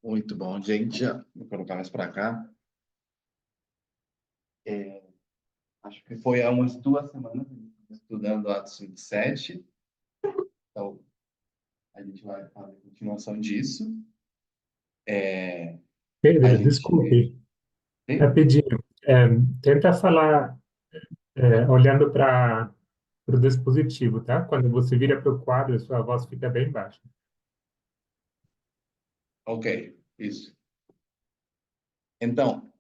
Muito bom, gente. Vou colocar mais para cá. É, Acho que foi há umas 2 semanas estudando Atos 27. Então, a gente vai fazer a continuação disso. É, a Pedro, gente. desculpe, rapidinho. Tenta falar olhando para o dispositivo, tá? Quando você vira para o quadro, sua voz fica bem baixa. Ok, isso. Então,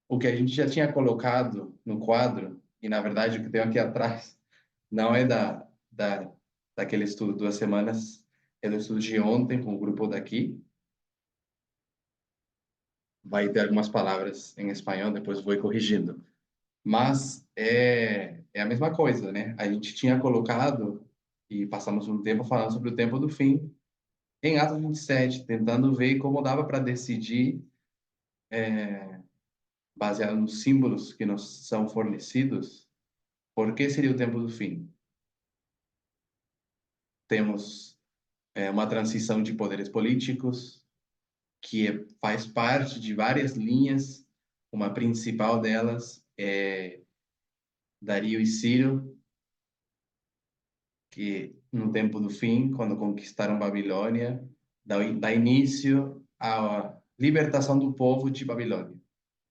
o que a gente já tinha colocado no quadro, e na verdade o que tem aqui atrás, não é daquele estudo 2 semanas, é do estudo de ontem com o grupo daqui. Vai ter algumas palavras em espanhol, depois vou ir corrigindo. Mas é a mesma coisa, né? A gente tinha colocado, e passamos um tempo falando sobre o tempo do fim, em Atos 27, tentando ver como dava para decidir, baseado nos símbolos que nos são fornecidos, por que seria o tempo do fim. Temos uma transição de poderes políticos, que faz parte de várias linhas, uma principal delas é Dario e Ciro, que no tempo do fim, quando conquistaram Babilônia, dá início à libertação do povo de Babilônia.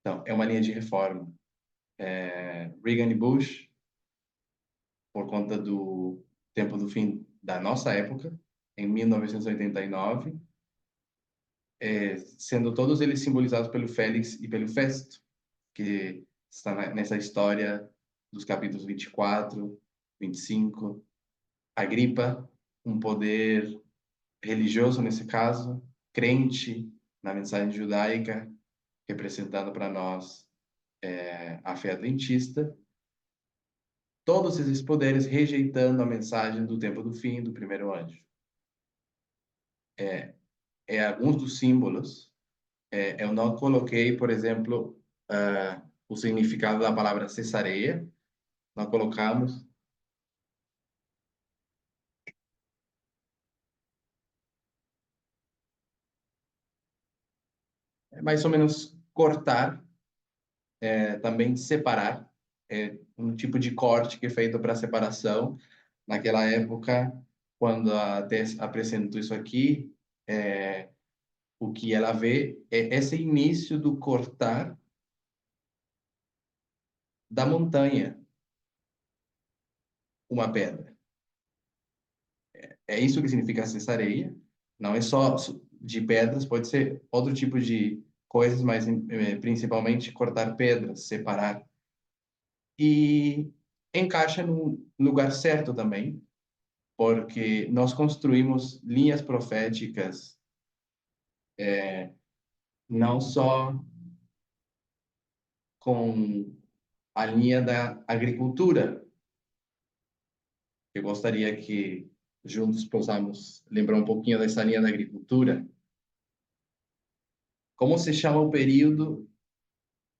Então, é uma linha de reforma. Reagan e Bush, por conta do tempo do fim da nossa época, em 1989, sendo todos eles simbolizados pelo Félix e pelo Festo, que está nessa história dos capítulos 24, 25. Agripa, um poder religioso nesse caso, crente na mensagem judaica, representando para nós a fé adventista, todos esses poderes rejeitando a mensagem do tempo do fim do primeiro anjo. Alguns dos símbolos, eu não coloquei, por exemplo, o significado da palavra cesareia, nós colocamos, mais ou menos cortar, também separar, um tipo de corte que é feito para separação. Naquela época, quando a Tess apresentou isso aqui, o que ela vê é esse início do cortar da montanha uma pedra. É isso que significa cesareia. Não é só de pedras, pode ser outro tipo de coisas, mas principalmente cortar pedras, separar. E encaixa no lugar certo também, porque nós construímos linhas proféticas não só com a linha da agricultura. Eu gostaria que juntos possamos lembrar um pouquinho dessa linha da agricultura. Como se chama o período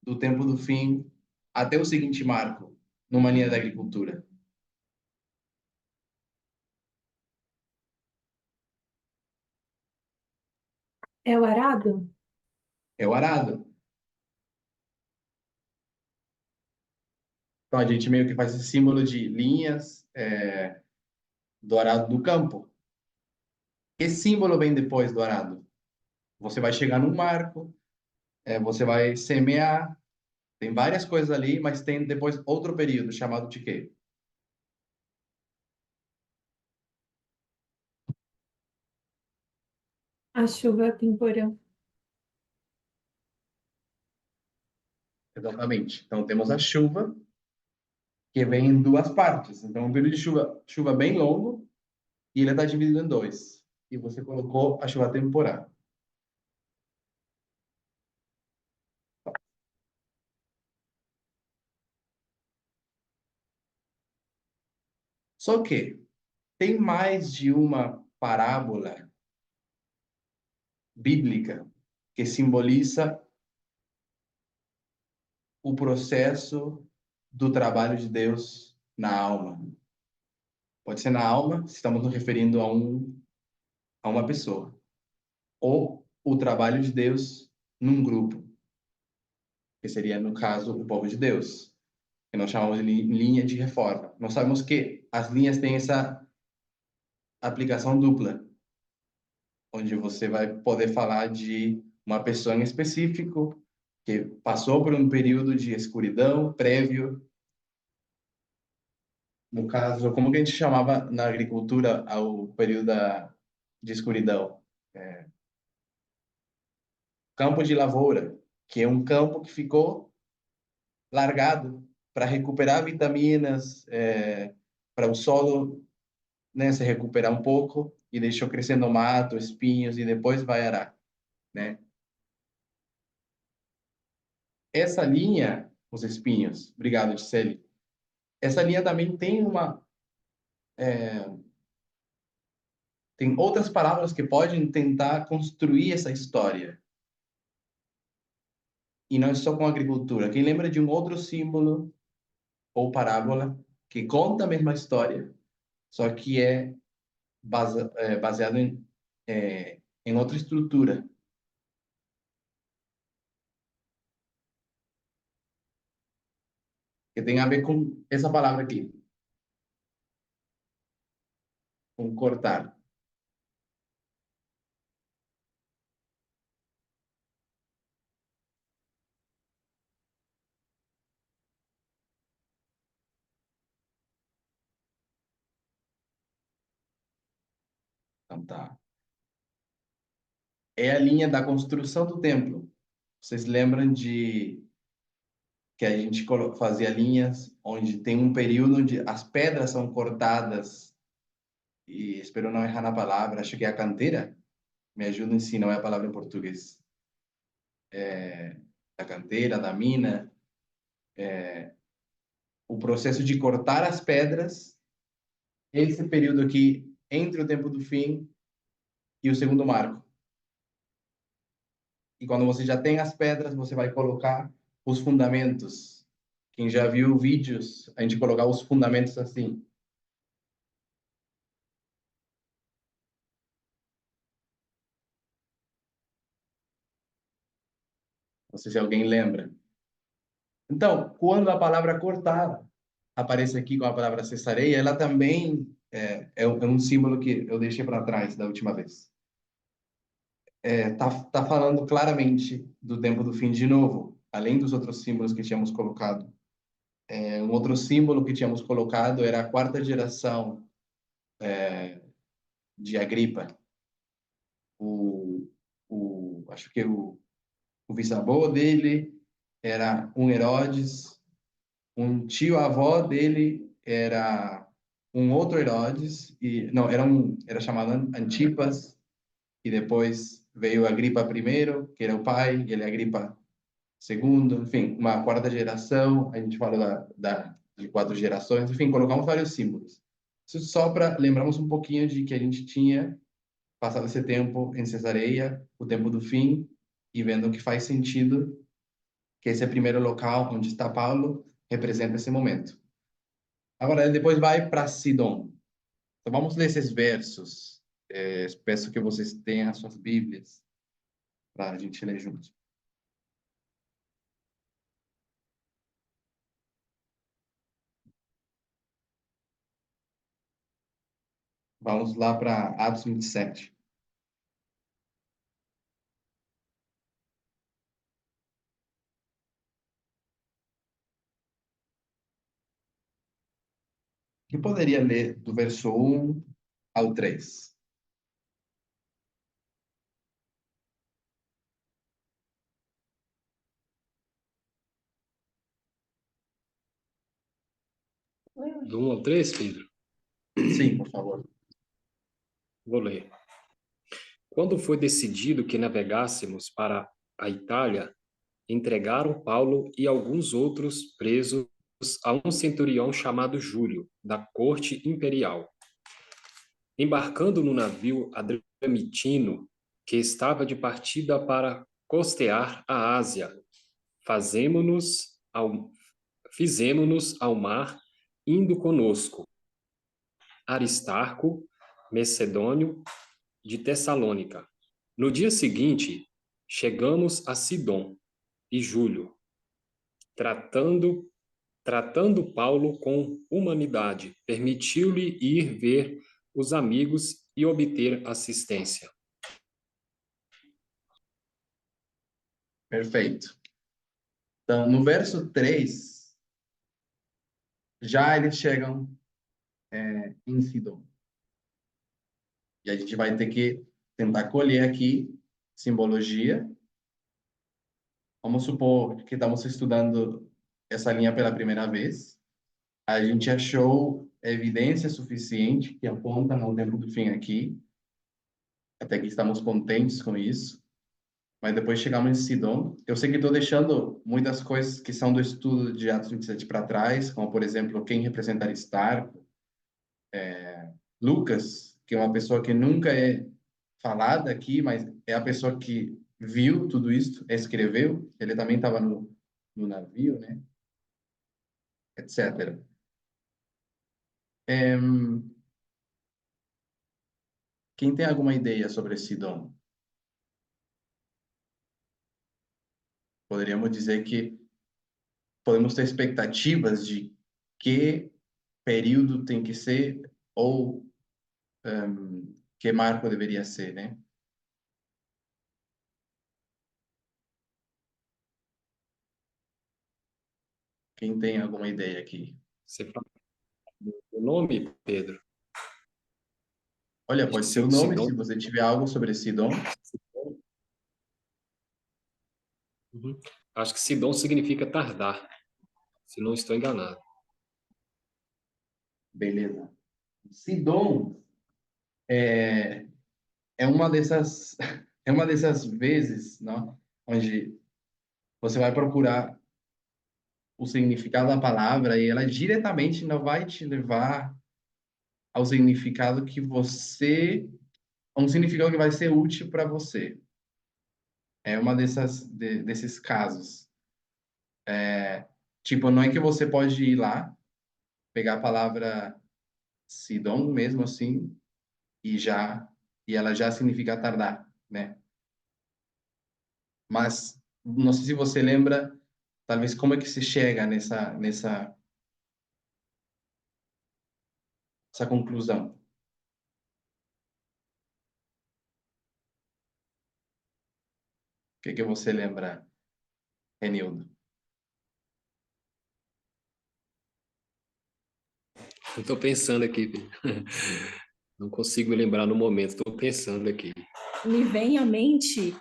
do tempo do fim até o seguinte marco numa linha da agricultura? É o arado? É o arado. Então a gente meio que faz esse símbolo de linhas do arado do campo. Que símbolo vem depois do arado? Você vai chegar num marco, você vai semear, tem várias coisas ali, mas tem depois outro período chamado de quê? A chuva temporã. Exatamente. Então temos a chuva, que vem em duas partes. Então, um período de chuva bem longo, e ele está dividido em dois. E você colocou a chuva temporária. Só que tem mais de uma parábola bíblica que simboliza o processo do trabalho de Deus na alma. Pode ser na alma, se estamos nos referindo a uma pessoa. ou o trabalho de Deus num grupo, que seria, no caso, o povo de Deus, que nós chamamos de linha de reforma. Nós sabemos que as linhas têm essa aplicação dupla, onde você vai poder falar de uma pessoa em específico que passou por um período de escuridão prévio. No caso, como que a gente chamava na agricultura ao período de escuridão? Campo de lavoura, que é um campo que ficou largado para recuperar vitaminas, para o solo, né, se recuperar um pouco, e deixou crescendo mato, espinhos, e depois vai arar, né? Essa linha, os espinhos, obrigado, Gisele. Essa linha também tem outras palavras que podem tentar construir essa história. E não é só com a agricultura. Quem lembra de um outro símbolo ou parábola que conta a mesma história, só que é baseado em outra estrutura, que tem a ver com essa palavra aqui, com cortar. Então tá. É a linha da construção do templo. Vocês lembram de que a gente fazia linhas onde tem um período onde as pedras são cortadas, e espero não errar na palavra, acho que é a canteira? Me ajudem se não é a palavra em português. Da canteira, da mina, o processo de cortar as pedras, esse período aqui entre o tempo do fim e o segundo marco. E quando você já tem as pedras, você vai colocar os fundamentos. Quem já viu vídeos, a gente colocar os fundamentos assim. Não sei se alguém lembra. Então, quando a palavra cortar aparece aqui com a palavra cesareia, ela também é um símbolo que eu deixei para trás da última vez. Tá falando claramente do tempo do fim de novo, além dos outros símbolos que tínhamos colocado. Um outro símbolo que tínhamos colocado era a quarta geração de Agripa. Acho que o bisavô dele era um Herodes, um tio-avó dele era um outro Herodes, e não, era chamado Antipas, e depois veio Agripa I, que era o pai, e ele é Agripa II, enfim, uma quarta geração, a gente fala de quatro gerações, enfim, colocamos vários símbolos. Isso só para lembrarmos um pouquinho de que a gente tinha passado esse tempo em Cesareia, o tempo do fim, e vendo que faz sentido que esse é o primeiro local onde está Paulo, representa esse momento. Agora, ele depois vai para Sidom. Então, vamos ler esses versos. Peço que vocês tenham as suas Bíblias para a gente ler juntos. Vamos lá para Atos 27. Que poderia ler do verso 1 ao 3. Do 1 ao 3, Pedro? Sim, por favor. Vou ler. Quando foi decidido que navegássemos para a Itália, entregaram Paulo e alguns outros presos a um centurião chamado Júlio, da corte imperial. Embarcando no navio Adramitino, que estava de partida para costear a Ásia, fizemo-nos ao mar, indo conosco Aristarco, Macedônio, de Tessalônica, No dia seguinte, chegamos a Sidom e Júlio, tratando Paulo com humanidade, permitiu-lhe ir ver os amigos e obter assistência. Perfeito. Então, no verso 3, já eles chegam em Sidom. E a gente vai ter que tentar colher aqui simbologia. Vamos supor que estamos estudando essa linha pela primeira vez. A gente achou evidência suficiente que aponta ao tempo do fim aqui. Até que estamos contentes com isso. Mas depois chegamos em Sidom. Eu sei que estou deixando muitas coisas que são do estudo de Atos 27 para trás, como, por exemplo, quem representa Aristarco, Lucas, que é uma pessoa que nunca é falada aqui, mas é a pessoa que viu tudo isso, escreveu. Ele também estava no navio, né? Etc. Quem tem alguma ideia sobre Sidom? Poderíamos dizer que podemos ter expectativas de que período tem que ser ou que marco deveria ser, né? Quem tem alguma ideia aqui? Você fala o nome, Pedro? Olha, De pode ser o nome, Sidom? se você tiver algo sobre Sidom. Uhum. Acho que Sidom significa tardar, se não estou enganado. Beleza. Sidom é uma dessas é uma dessas vezes, não, onde você vai procurar o significado da palavra e ela diretamente não vai te levar ao significado que você, a um significado que vai ser útil para você. É uma desses casos. Tipo, não é que você pode ir lá, pegar a palavra Sidom mesmo assim e ela já significa tardar, né? Mas não sei se você lembra, talvez como é que se chega essa conclusão. O que que você lembra, Renildo? Eu estou pensando aqui, Pedro. Não consigo me lembrar no momento, estou pensando aqui. Me vem à mente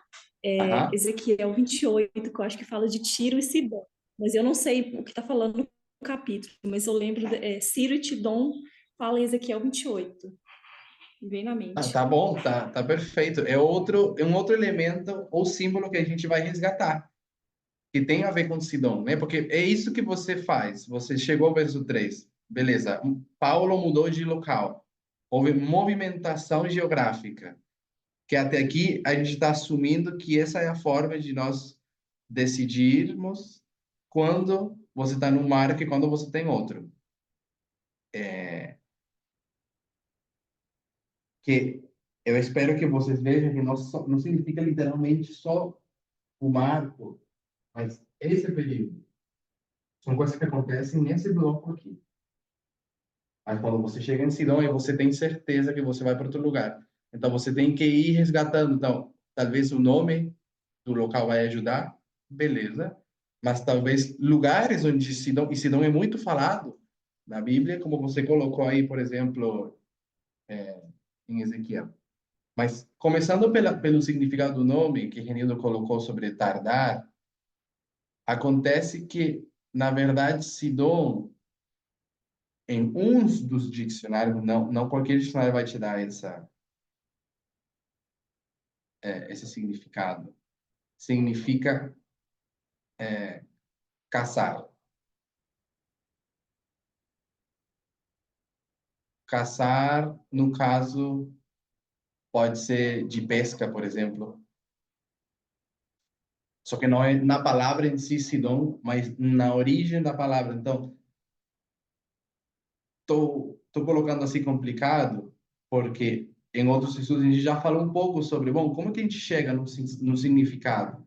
Aham. Ezequiel 28, que eu acho que fala de Tiro e Sidom. Mas eu não sei o que está falando no capítulo, mas eu lembro, Ciro e Tidom fala em Ezequiel 28. Me vem na Ah, mente. tá bom, tá perfeito. É um outro elemento ou símbolo que a gente vai resgatar, que tem a ver com Sidom, né? Porque é isso que você faz. Você chegou ao verso 3. Beleza. Paulo mudou de local. Houve movimentação geográfica, que até aqui a gente está assumindo que essa é a forma de nós decidirmos quando você está num marco e quando você tem outro. Que eu espero que vocês vejam que não significa literalmente só o marco, mas esse período. São coisas que acontecem nesse bloco aqui. Mas quando você chega em Sidom, aí você tem certeza que você vai para outro lugar. Então você tem que ir resgatando. Então, talvez o nome do local vai ajudar, beleza. Mas talvez lugares onde Sidom, e Sidom é muito falado na Bíblia, como você colocou aí, por exemplo, em Ezequiel. Mas começando pelo significado do nome que Renildo colocou sobre tardar, acontece que, na verdade, Sidom, em uns dos dicionários, não qualquer dicionário vai te dar esse significado. Significa caçar. Caçar, no caso, pode ser de pesca, por exemplo. Só que não é na palavra em si, Sidom, mas na origem da palavra. Então, tô colocando assim complicado, porque em outros estudos a gente já falou um pouco sobre, bom, como que a gente chega no significado?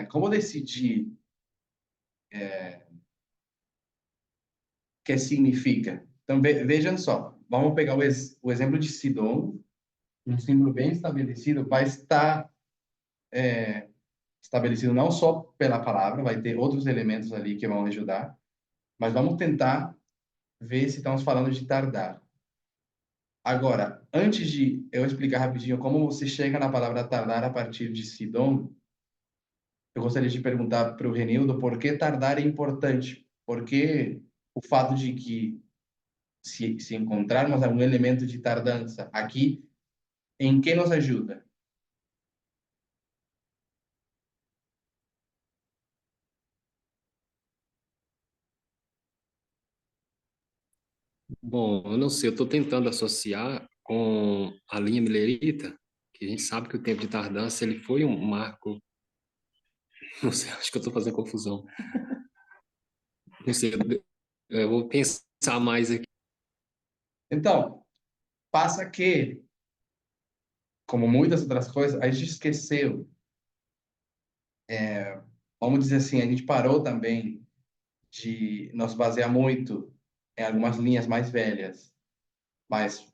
Como decidir o que significa? Então, vejam só, vamos pegar o exemplo de Sidom, um símbolo bem estabelecido, vai estar estabelecido não só pela palavra, vai ter outros elementos ali que vão ajudar, mas vamos tentar ver se estamos falando de tardar. Agora, antes de eu explicar rapidinho como você chega na palavra tardar a partir de Sidom, eu gostaria de perguntar para o Renildo por que tardar é importante. Porque o fato de que se encontrarmos algum elemento de tardança aqui, em que nos ajuda? Bom, eu não sei, eu estou tentando associar com a linha milerita, que a gente sabe que o tempo de tardança ele foi um marco. Não sei, acho que eu estou fazendo confusão. Não sei, eu vou pensar mais aqui. Então, passa que, como muitas outras coisas, a gente esqueceu. Vamos dizer assim, a gente parou também de nos basear muito em algumas linhas mais velhas. Mas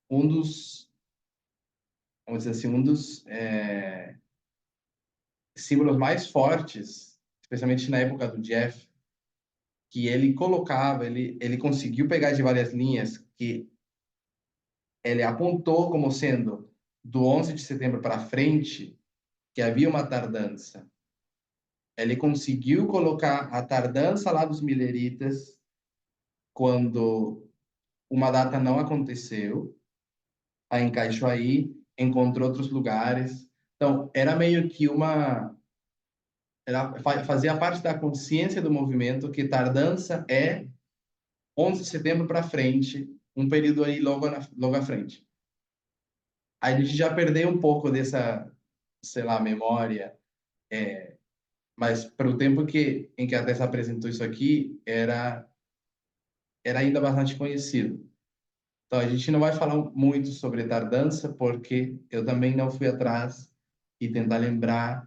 um dos, vamos dizer assim, um dos símbolos mais fortes, especialmente na época do Jeff, que ele colocava, ele conseguiu pegar de várias linhas que ele apontou como sendo do 11 de setembro para frente que havia uma tardança. Ele conseguiu colocar a tardança lá dos mileritas quando uma data não aconteceu, a encaixou aí, encontrou outros lugares. Então, era meio que fazia parte da consciência do movimento que tardança é 11 de setembro para frente, um período aí logo à frente. A gente já perdeu um pouco dessa, sei lá, memória, mas para o tempo em que a Tessa apresentou isso aqui, era ainda bastante conhecido. Então, a gente não vai falar muito sobre tardança, porque eu também não fui atrás e tentar lembrar,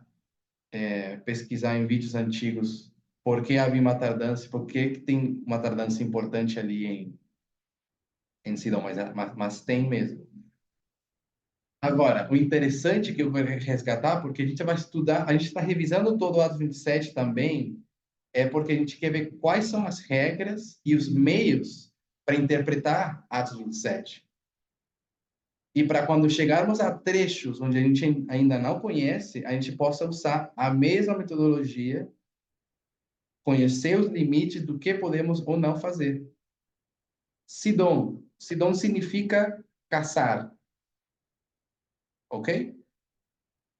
pesquisar em vídeos antigos por que havia uma tardança, por que tem uma tardança importante ali em Sidão, mas tem mesmo. Agora, o interessante que eu vou resgatar, porque a gente vai estudar, a gente está revisando todo o Atos 27 também, é porque a gente quer ver quais são as regras e os meios para interpretar Atos 27. E para quando chegarmos a trechos onde a gente ainda não conhece, a gente possa usar a mesma metodologia, conhecer os limites do que podemos ou não fazer. Sidom. Sidom significa caçar, ok?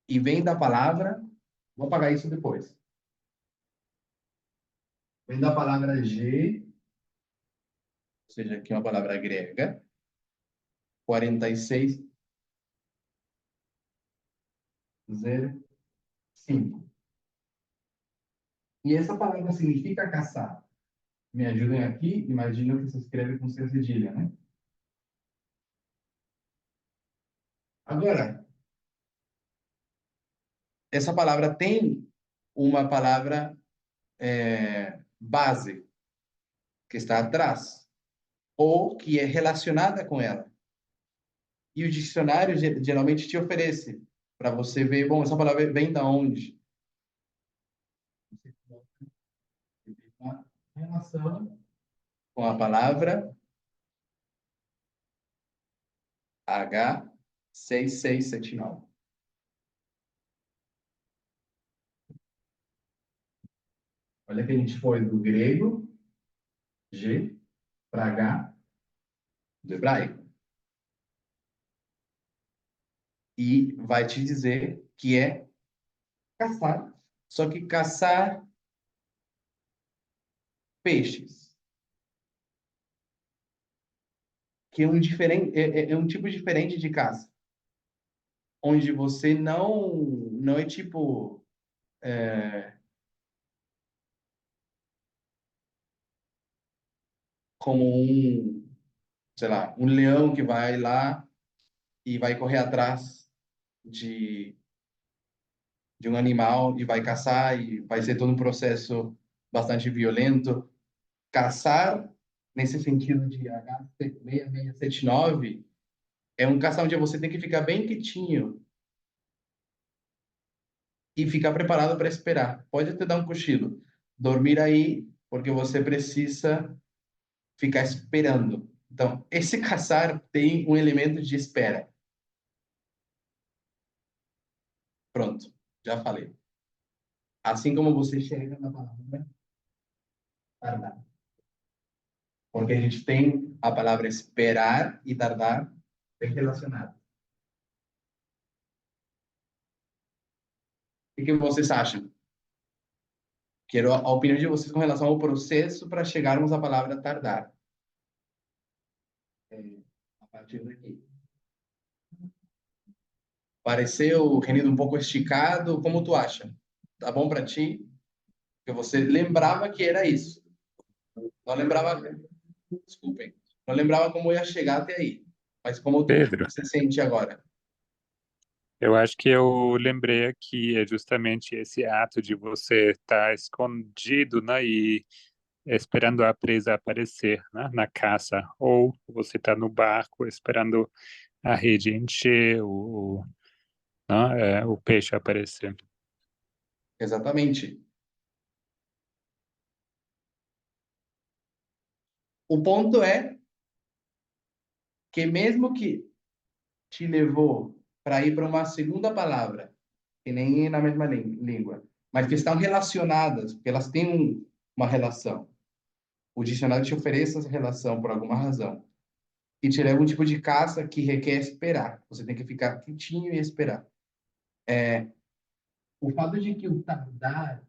E vem da palavra, vou apagar isso depois. Vem da palavra G, ou seja, aqui é uma palavra grega, 4605. E essa palavra significa caçar. Me ajudem aqui, imagino que se escreve com C cedilha, né? Agora, essa palavra tem uma palavra base, que está atrás, ou que é relacionada com ela. E o dicionário geralmente te oferece para você ver, bom, essa palavra vem da onde? Uma relação com a palavra H6679. Olha que a gente foi do grego, G, para H, do hebraico. E vai te dizer que é caçar. Só que caçar peixes. Que é um tipo diferente de caça. Onde você não é tipo como sei lá, um leão que vai lá e vai correr atrás de um animal e vai caçar e vai ser todo um processo bastante violento. Caçar, nesse sentido de H6679, é um caçar onde você tem que ficar bem quietinho e ficar preparado para esperar. Pode até dar um cochilo. Dormir aí, porque você precisa ficar esperando. Então, esse caçar tem um elemento de espera. Pronto, já falei. Assim como você chega na palavra tardar. Porque a gente tem a palavra esperar e tardar bem relacionadas. O que vocês acham? Quero a opinião de vocês com relação ao processo para chegarmos à palavra tardar. A partir daqui. Pareceu, Renido, um pouco esticado? Como tu acha? Tá bom para ti? Porque você lembrava que era isso. Não lembrava, desculpem, não lembrava como ia chegar até aí. Mas como Pedro, você sente agora? eu acho que eu lembrei aqui, é justamente esse ato de você estar escondido, né, e esperando a presa aparecer, né, na caça, ou você está no barco esperando a rede encher, né, o peixe aparecer. Exatamente. O ponto é que mesmo que te levou para ir para uma segunda palavra, que nem é na mesma língua, mas que estão relacionadas, porque elas têm uma relação. O dicionário te oferece essa relação por alguma razão. E te leva um tipo de caça que requer esperar. Você tem que ficar quietinho e esperar. O fato de que o tardar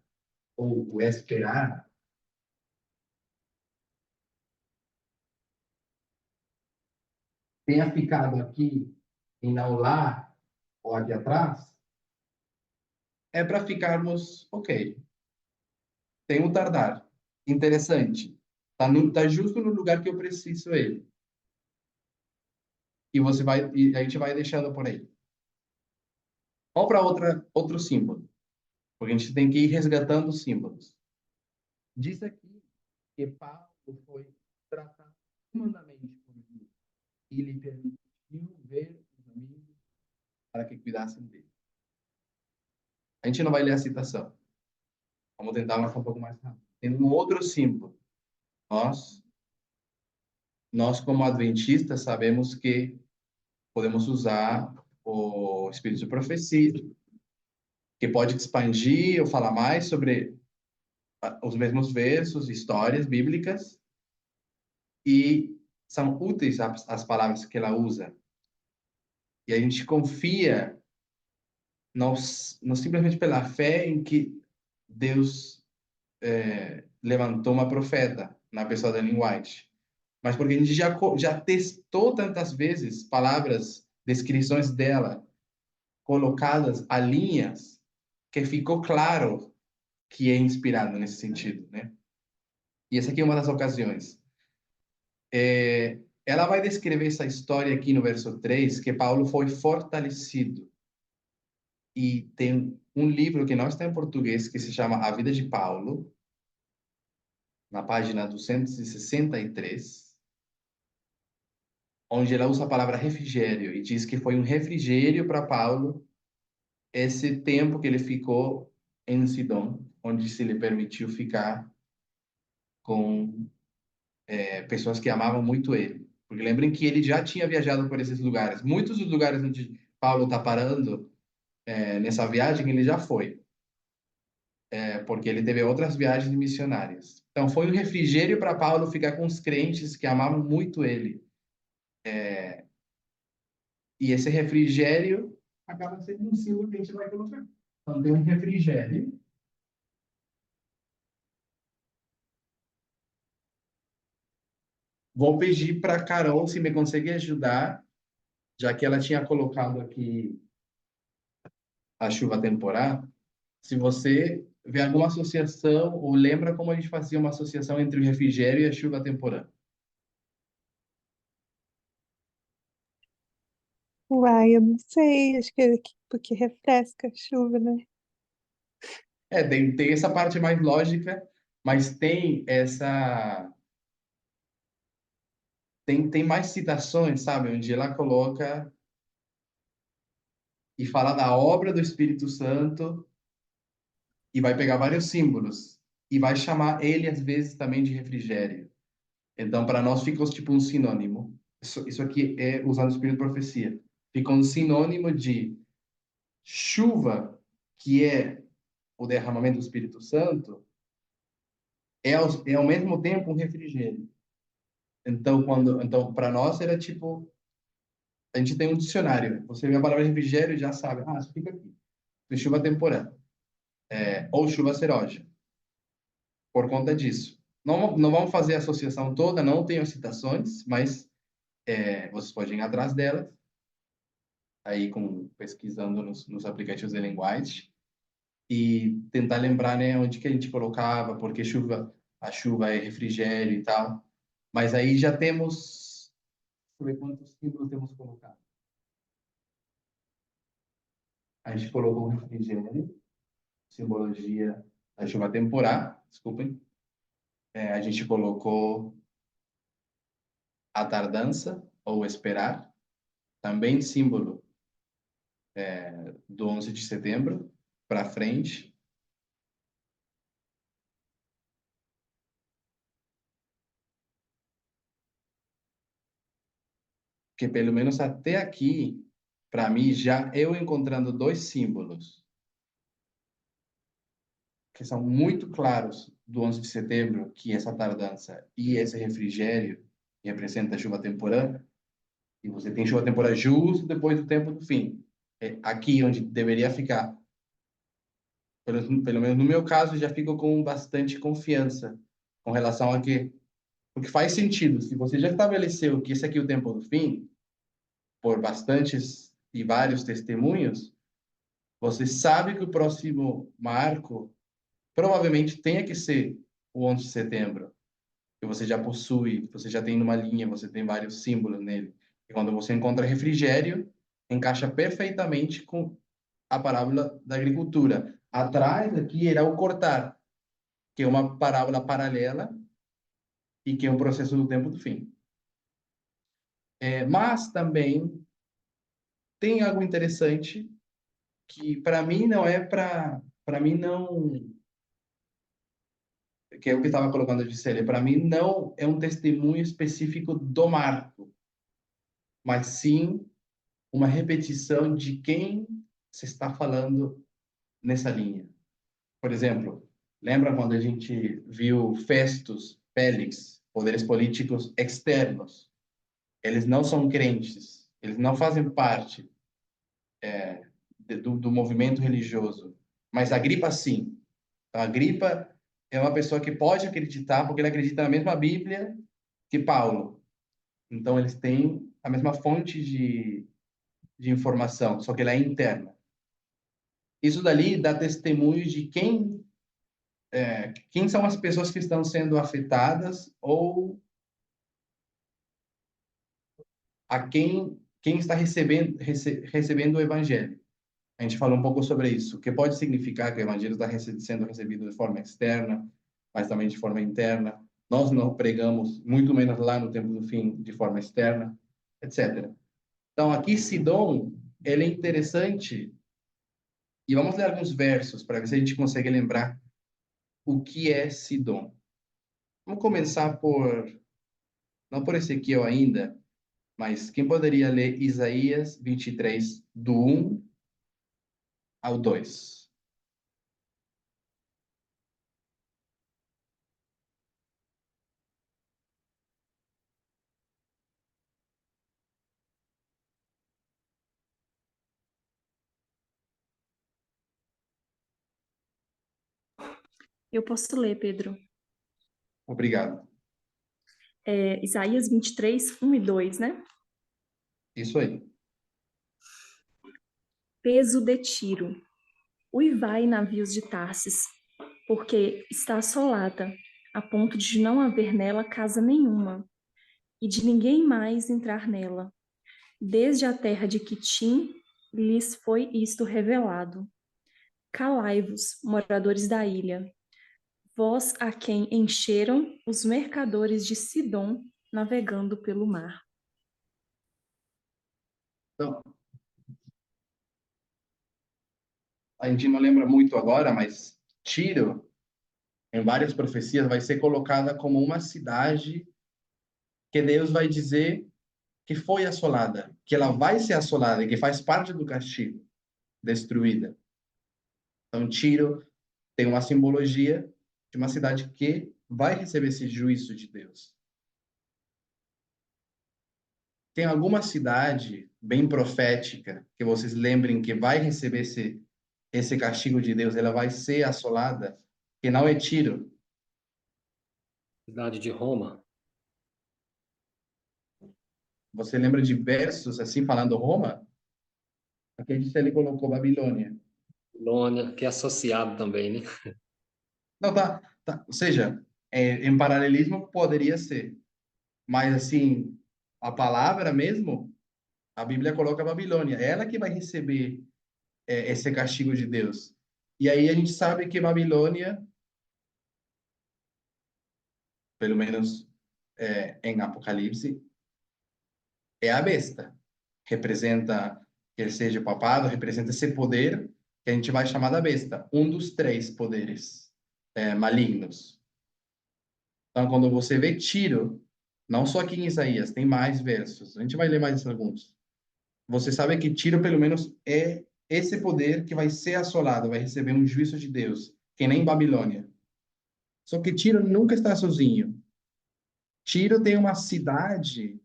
ou o esperar tenha ficado aqui e não lá ou aqui atrás, é para ficarmos, ok, tem um tardar, interessante, tá justo no lugar que eu preciso ele. E a gente vai deixando por aí. Vamos para outro símbolo, porque a gente tem que ir resgatando os símbolos. Diz aqui que Paulo foi tratado humanamente por Deus e lhe permitiu ver os amigos para que cuidassem dele. A gente não vai ler a citação. Vamos tentar marcar um pouco mais rápido. Tem um outro símbolo. Nós como adventistas, sabemos que podemos usar o espírito de profecia, que pode expandir ou falar mais sobre os mesmos versos, histórias bíblicas, e são úteis as palavras que ela usa. E a gente confia não simplesmente pela fé em que Deus levantou uma profeta na pessoa da Ellen White, mas porque a gente já testou tantas vezes palavras, descrições dela, colocadas a linhas, que ficou claro que é inspirado nesse sentido, né? E essa aqui é uma das ocasiões. Ela vai descrever essa história aqui no verso 3, que Paulo foi fortalecido. E tem um livro que não está em português, que se chama A Vida de Paulo, na página 263, onde ela usa a palavra refrigério e diz que foi um refrigério para Paulo esse tempo que ele ficou em Sidom, onde se lhe permitiu ficar com pessoas que amavam muito ele. Porque lembrem que ele já tinha viajado por esses lugares. Muitos dos lugares onde Paulo está parando nessa viagem, ele já foi. Porque ele teve outras viagens missionárias. Então, foi um refrigério para Paulo ficar com os crentes que amavam muito ele. E esse refrigério acaba sendo um símbolo que a gente vai colocar. Então, tem um refrigério. Vou pedir para a Carol se me consegue ajudar, já que ela tinha colocado aqui a chuva temporal. Se você vê alguma associação ou lembra como a gente fazia uma associação entre o refrigério e a chuva temporal. Uai, eu não sei, acho que porque refresca a chuva, né? Tem essa parte mais lógica, mas tem essa. Tem mais citações, sabe? Onde ela coloca e fala da obra do Espírito Santo e vai pegar vários símbolos e vai chamar ele, às vezes, também de refrigério. Então, para nós, fica tipo um sinônimo. Isso aqui é usando o Espírito de profecia. Fica um sinônimo de chuva, que é o derramamento do Espírito Santo, é ao mesmo tempo um refrigério. Então para nós era tipo, a gente tem um dicionário. Você vê a palavra refrigério e já sabe, isso fica aqui. De chuva temporã, ou chuva serógena. Por conta disso. Não vamos fazer a associação toda, não tenho citações, mas vocês podem ir atrás delas, aí pesquisando nos aplicativos de linguagem, e tentar lembrar, né, onde que a gente colocava, porque a chuva é refrigério e tal. Mas aí já temos, deixa eu ver quantos símbolos temos colocado. A gente colocou o refrigério, simbologia da chuva temporã, desculpem. A gente colocou a tardança, ou esperar, também símbolo do 11 de setembro para frente. Que pelo menos até aqui, para mim, já eu encontrando dois símbolos que são muito claros do 11 de setembro, que essa tardança e esse refrigério representa a chuva temporã, e você tem chuva temporã justo depois do tempo do fim. Aqui onde deveria ficar, pelo menos no meu caso, já fico com bastante confiança com relação a que, porque faz sentido, se você já estabeleceu que esse aqui é o tempo do fim, por bastantes e vários testemunhos, você sabe que o próximo marco provavelmente tenha que ser o 11 de setembro, que você já possui, você já tem numa linha, você tem vários símbolos nele. E quando você encontra refrigério, encaixa perfeitamente com a parábola da agricultura. Atrás aqui era o cortar, que é uma parábola paralela e que é um processo do tempo do fim. Mas também tem algo interessante que para mim não é para mim não, que é o que estava colocando a Gisele, para mim não é um testemunho específico do marco, mas sim uma repetição de quem se está falando nessa linha. Por exemplo, lembra quando a gente viu Festus, Félix, poderes políticos externos? Eles não são crentes, eles não fazem parte do movimento religioso, mas Agripa sim. Então, Agripa é uma pessoa que pode acreditar porque ele acredita na mesma Bíblia que Paulo. Então, eles têm a mesma fonte de informação, só que ela é interna. Isso dali dá testemunho de quem são as pessoas que estão sendo afetadas ou a quem está recebendo o evangelho. A gente falou um pouco sobre isso, que pode significar que o evangelho está sendo recebido de forma externa, mas também de forma interna. Nós não pregamos, muito menos lá no tempo do fim, de forma externa, etc. Então, aqui, Sidom, ele é interessante, e vamos ler alguns versos para ver se a gente consegue lembrar o que é Sidom. Vamos começar não por Ezequiel ainda, mas quem poderia ler Isaías 23, do 1 ao 2? Eu posso ler, Pedro. Obrigado. Isaías 23, 1 e 2, né? Isso aí. Peso de Tiro. Uivai, navios de Tarsis, porque está assolada, a ponto de não haver nela casa nenhuma, e de ninguém mais entrar nela. Desde a terra de Quitim lhes foi isto revelado. Calai-vos, moradores da ilha, vós a quem encheram os mercadores de Sidom navegando pelo mar. Então, a gente não lembra muito agora, mas Tiro, em várias profecias, vai ser colocada como uma cidade que Deus vai dizer que foi assolada, que ela vai ser assolada, que faz parte do castigo, destruída. Então, Tiro tem uma simbologia de uma cidade que vai receber esse juízo de Deus. Tem alguma cidade bem profética que vocês lembrem que vai receber esse castigo de Deus? Ela vai ser assolada, que não é Tiro. Cidade de Roma. Você lembra de versos assim falando Roma? Aqui ele colocou Babilônia. Babilônia, que é associado também, né? Não, tá. Ou seja, em paralelismo poderia ser. Mas, assim, a palavra mesmo, a Bíblia coloca Babilônia. É ela que vai receber esse castigo de Deus. E aí a gente sabe que Babilônia, pelo menos em Apocalipse, é a besta. Representa, que ele seja papado, representa esse poder que a gente vai chamar da besta. Um dos três poderes malignos. Então, quando você vê Tiro, não só aqui em Isaías, tem mais versos. A gente vai ler mais alguns. Você sabe que Tiro, pelo menos, é esse poder que vai ser assolado, vai receber um juízo de Deus, que nem Babilônia. Só que Tiro nunca está sozinho. Tiro tem uma cidade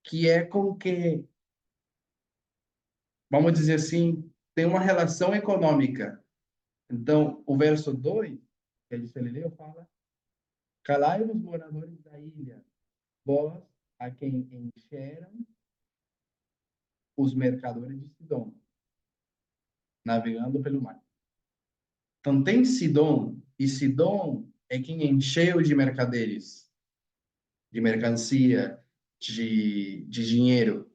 que é com que, vamos dizer assim, tem uma relação econômica. Então, o verso 2, que ele leu, fala: Calai-vos, moradores da ilha, vós a quem encheram os mercadores de Sidom, navegando pelo mar. Então, tem Sidom, e Sidom é quem encheu de mercaderes, de mercancia, de dinheiro,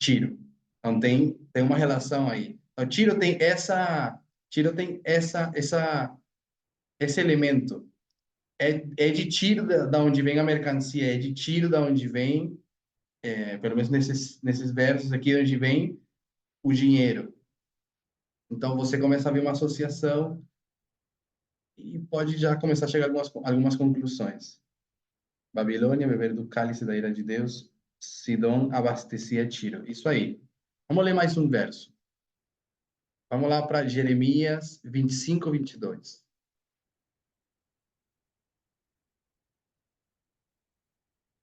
Tiro. Então, tem uma relação aí. Então, Tiro tem esse elemento. É de Tiro da onde vem a mercancia, é de Tiro da onde vem, pelo menos nesses versos aqui, onde vem o dinheiro. Então, você começa a ver uma associação e pode já começar a chegar a algumas conclusões. Babilônia, beber do cálice da ira de Deus, Sidom abastecia Tiro. Isso aí. Vamos ler mais um verso. Vamos lá para Jeremias 25, 22.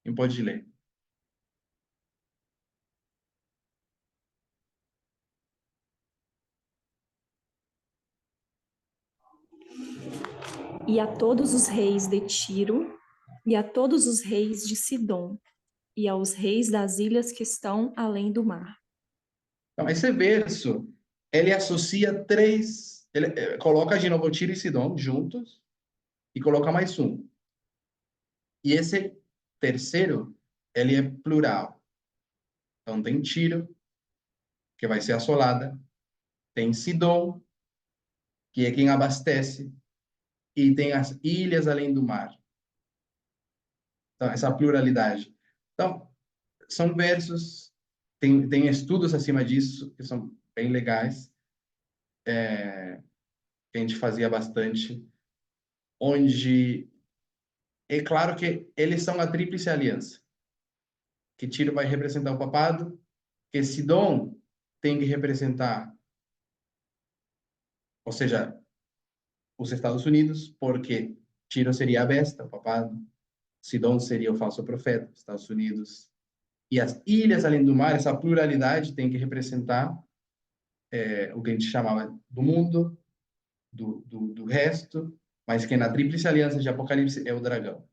Quem pode ler? E a todos os reis de Tiro, e a todos os reis de Sidom, e aos reis das ilhas que estão além do mar. Então, esse verso, ele associa três, ele coloca de novo Tiro e Sidom juntos e coloca mais um. E esse terceiro, ele é plural. Então, tem Tiro, que vai ser assolada, tem Sidom, que é quem abastece, e tem as ilhas além do mar. Então, essa pluralidade. Então, são versos, tem estudos acima disso, que são bem legais, que a gente fazia bastante, onde é claro que eles são a tríplice aliança, que Tiro vai representar o papado, que Sidom tem que representar, ou seja, os Estados Unidos, porque Tiro seria a besta, o papado, Sidom seria o falso profeta, Estados Unidos. E as ilhas além do mar, essa pluralidade tem que representar o que a gente chamava do mundo, do resto, mas que na tríplice aliança de Apocalipse é o dragão,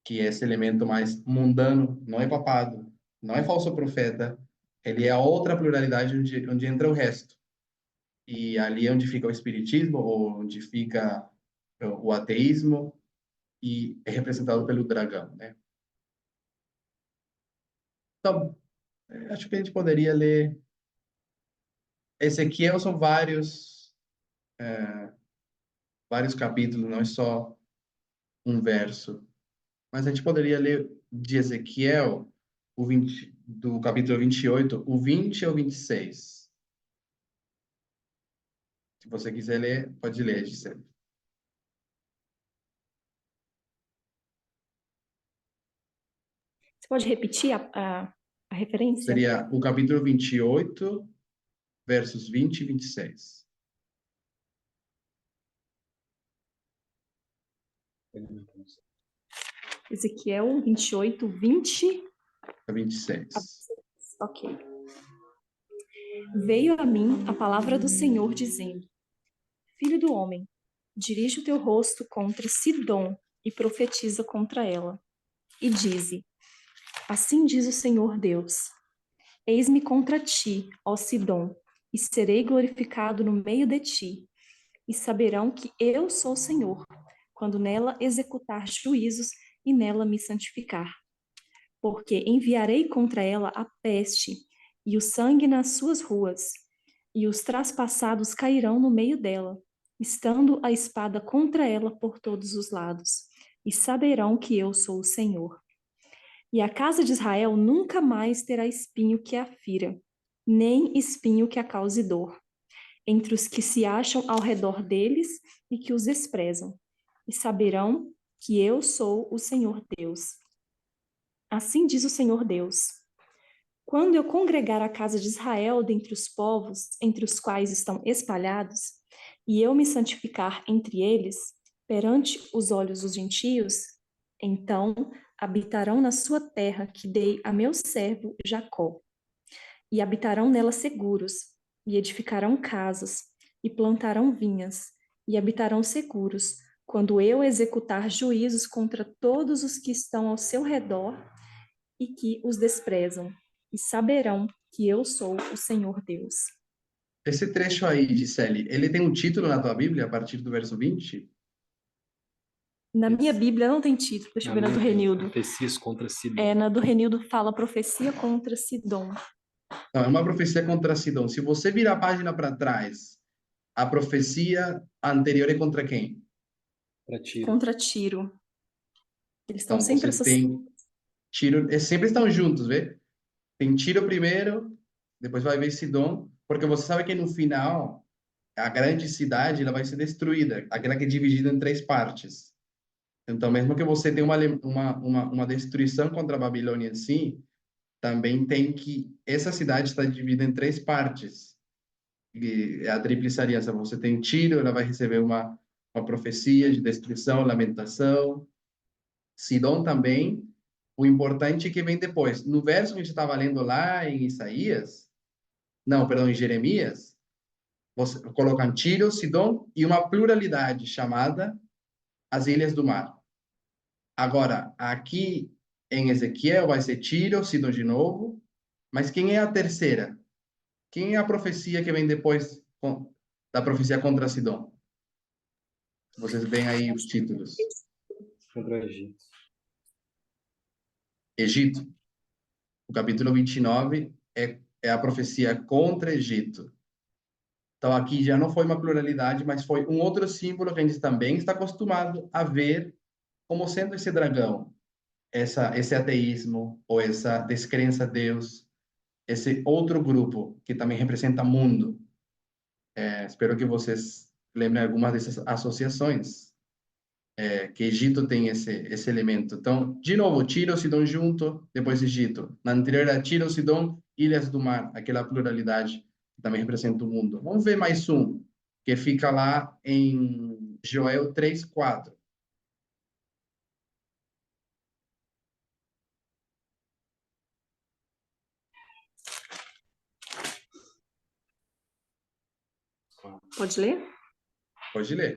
que é esse elemento mais mundano, não é papado, não é falso profeta, ele é a outra pluralidade onde entra o resto. E ali é onde fica o espiritismo, ou onde fica o ateísmo, e é representado pelo dragão, né? Então, acho que a gente poderia ler. Ezequiel são vários capítulos, não é só um verso. Mas a gente poderia ler de Ezequiel, do capítulo 28, o 20 ao 26. Se você quiser ler, pode ler, Gisele. Você pode repetir a referência? Seria o capítulo 28, versos 20 e 26. Ezequiel 28, 20 A 26. Ok. Veio a mim a palavra do Senhor dizendo: Filho do homem, dirige o teu rosto contra Sidom e profetiza contra ela. E dize: Assim diz o Senhor Deus: Eis-me contra ti, ó Sidom, e serei glorificado no meio de ti. E saberão que eu sou o Senhor, quando nela executar juízos e nela me santificar. Porque enviarei contra ela a peste e o sangue nas suas ruas, e os traspassados cairão no meio dela, estando a espada contra ela por todos os lados, e saberão que eu sou o Senhor. E a casa de Israel nunca mais terá espinho que a fira, nem espinho que a cause dor, entre os que se acham ao redor deles e que os desprezam, e saberão que eu sou o Senhor Deus. Assim diz o Senhor Deus: Quando eu congregar a casa de Israel dentre os povos entre os quais estão espalhados, e eu me santificar entre eles, perante os olhos dos gentios, então habitarão na sua terra que dei a meu servo Jacó. E habitarão nela seguros, e edificarão casas, e plantarão vinhas, e habitarão seguros, quando eu executar juízos contra todos os que estão ao seu redor e que os desprezam, e saberão que eu sou o Senhor Deus. Esse trecho aí, Gisele, ele tem um título na tua Bíblia, a partir do verso 20? Na minha Bíblia não tem título, deixa eu ver na do Renildo. Profecias contra Sidom. Na do Renildo fala profecia contra Sidom. Não, é uma profecia contra Sidom. Se você virar a página para trás, a profecia anterior é contra quem? Para Tiro. Contra Tiro. Eles estão Então, sempre você tem Tiro, eles sempre estão juntos, vê? Tem Tiro primeiro, depois vai ver Sidom, porque você sabe que no final, a grande cidade ela vai ser destruída, aquela que é dividida em 3 partes. Então, mesmo que você tenha uma destruição contra a Babilônia em si, também tem que essa cidade está dividida em 3 partes. E é a tríplice aliança. Você tem Tiro, ela vai receber uma profecia de destruição, lamentação. Sidom também. O importante é que vem depois. No verso que a gente estava lendo lá em Isaías, não, perdão, em Jeremias, você coloca Tiro, Sidom e uma pluralidade chamada as Ilhas do Mar. Agora, aqui em Ezequiel vai ser Tiro, Sidom de novo, mas quem é a terceira? Quem é a profecia que vem depois da profecia contra Sidom? Vocês veem aí os títulos. Contra o Egito. Egito. O capítulo 29 é a profecia contra Egito. Então, aqui já não foi uma pluralidade, mas foi um outro símbolo que a gente também está acostumado a ver como sendo esse dragão, esse ateísmo ou essa descrença a Deus, esse outro grupo que também representa mundo. Espero que vocês lembrem algumas dessas associações, que Egito tem esse elemento. Então, de novo, Tiro, Sidom junto, depois Egito. Na anterior era Tiro, Sidom, Ilhas do Mar, aquela pluralidade que também representa o mundo. Vamos ver mais um, que fica lá em Joel 3:4. Pode ler? Pode ler.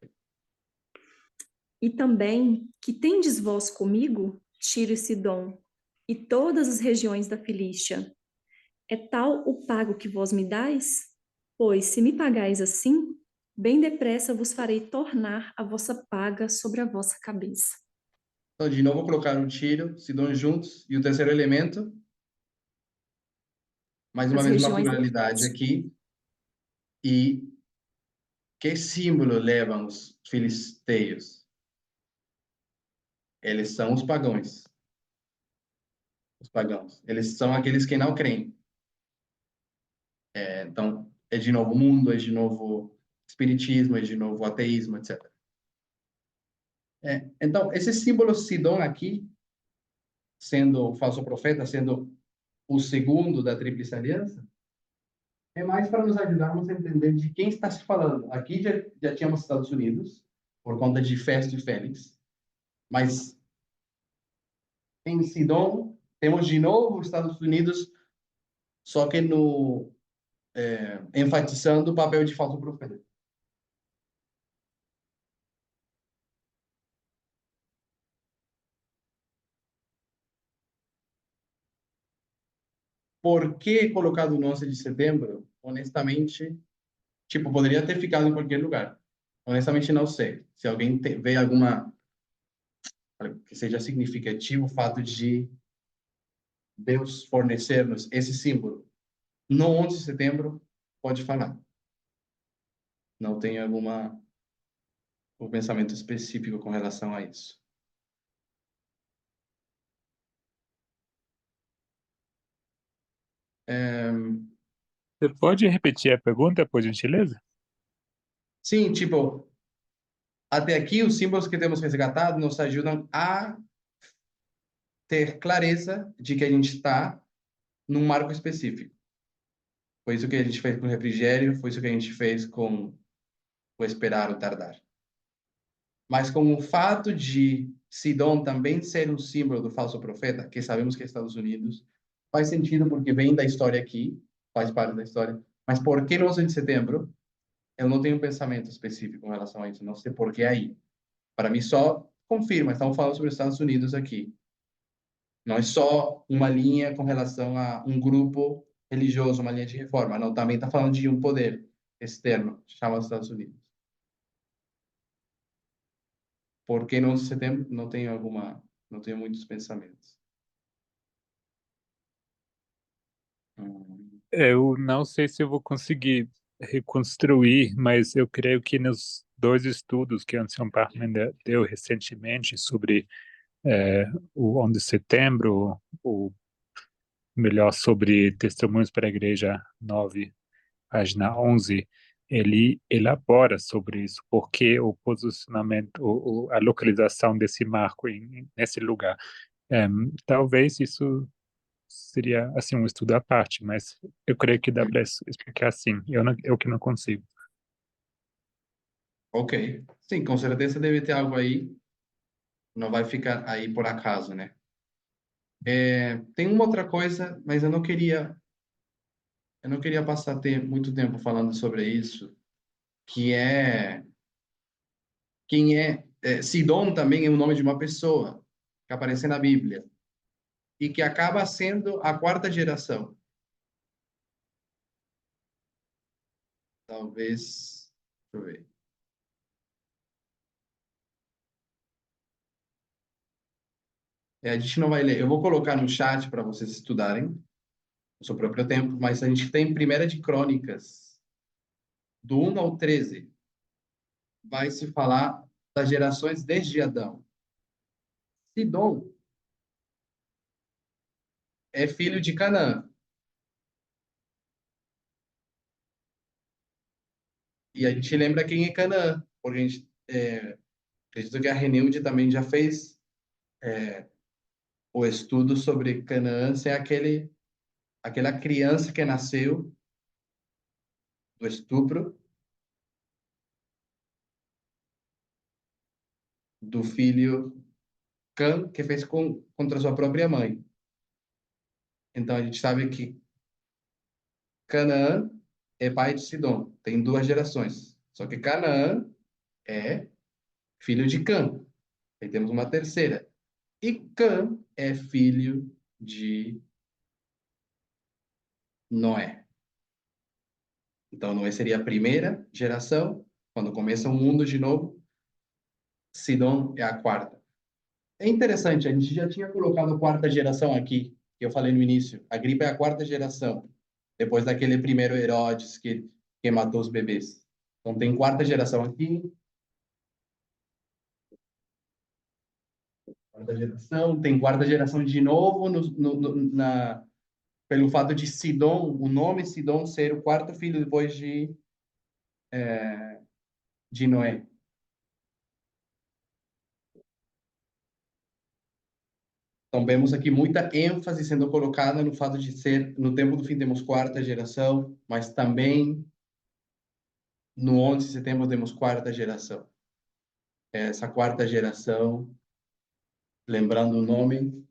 E também, que tendes vós comigo, Tiro e Sidom, e todas as regiões da Filístia? É tal o pago que vós me dais? Pois, se me pagais assim, bem depressa vos farei tornar a vossa paga sobre a vossa cabeça. Então, de novo, colocar o Tiro, Sidom juntos. E o terceiro elemento? Mais uma As vez, uma regiões pluralidade deles. aqui. E que símbolo levam os filisteus? Eles são os pagãos. Os pagãos. Eles são aqueles que não creem. Então, é de novo mundo, é de novo espiritismo, é de novo ateísmo, etc. Então, esse símbolo Sidom aqui, sendo o falso profeta, sendo o segundo da Tríplice Aliança, é mais para nos ajudarmos a entender de quem está se falando. Aqui já tínhamos Estados Unidos, por conta de Festo e Félix, mas em Sidom temos de novo os Estados Unidos, só que enfatizando o papel de falso profeta. Por que colocado no 11 de setembro? Honestamente, tipo, poderia ter ficado em qualquer lugar. Honestamente, não sei. Se alguém vê alguma que seja significativo o fato de Deus fornecer-nos esse símbolo no 11 de setembro, pode falar. Não tenho um pensamento específico com relação a isso. Você pode repetir a pergunta, por gentileza? Sim, tipo, até aqui os símbolos que temos resgatado nos ajudam a ter clareza de que a gente está num marco específico. Foi isso que a gente fez com o refrigério, foi isso que a gente fez com o esperar, o tardar. Mas com o fato de Sidom também ser um símbolo do falso profeta, que sabemos que é Estados Unidos, faz sentido porque vem da história aqui, faz parte da história. Mas por que no 11 de setembro? Eu não tenho um pensamento específico com relação a isso, não sei por que aí. Para mim, só confirma, estamos falando sobre os Estados Unidos aqui. Não é só uma linha com relação a um grupo religioso, uma linha de reforma. Não, também está falando de um poder externo, chamado Estados Unidos. Por que no 11 de setembro? Não tenho muitos pensamentos. Eu não sei se eu vou conseguir reconstruir, mas eu creio que nos dois estudos que a Anselmo Bachmann deu recentemente sobre o 11 de setembro, o melhor sobre Testemunhos para a Igreja 9, página 11, ele elabora sobre isso, porque o posicionamento, a localização desse marco nesse lugar. Talvez isso seria assim um estudo à parte, mas eu creio que dá para explicar assim. Eu que não consigo. Ok. Sim, com certeza deve ter algo aí. Não vai ficar aí por acaso, né? Tem uma outra coisa, mas eu não queria passar muito tempo falando sobre isso, que é Sidom também é o nome de uma pessoa que aparece na Bíblia e que acaba sendo a quarta geração. Talvez, deixa eu ver. A gente não vai ler. Eu vou colocar no chat para vocês estudarem no seu próprio tempo, mas a gente tem Primeira de Crônicas, do 1 ao 13. Vai se falar das gerações desde Adão. Sidom é filho de Canaã. E a gente lembra quem é Canaã, porque a gente acredito que a Renilde também já fez o estudo sobre Canaã, ser aquela criança que nasceu do estupro do filho Cã, que fez contra sua própria mãe. Então a gente sabe que Canaã é pai de Sidom, tem duas gerações. Só que Canaã é filho de Cã. Aí temos uma terceira. E Cã é filho de Noé. Então, Noé seria a primeira geração, quando começa o mundo de novo. Sidom é a quarta. É interessante, a gente já tinha colocado a quarta geração aqui, que eu falei no início. A gripe é a quarta geração. depois daquele primeiro Herodes que matou os bebês. Então tem quarta geração aqui, quarta geração, tem quarta geração de novo pelo fato de Sidom, o nome Sidom ser o quarto filho depois de Noé. Então, vemos aqui muita ênfase sendo colocada no fato de ser, no tempo do fim temos quarta geração, mas também no 11 de setembro temos quarta geração. Essa quarta geração, lembrando o nome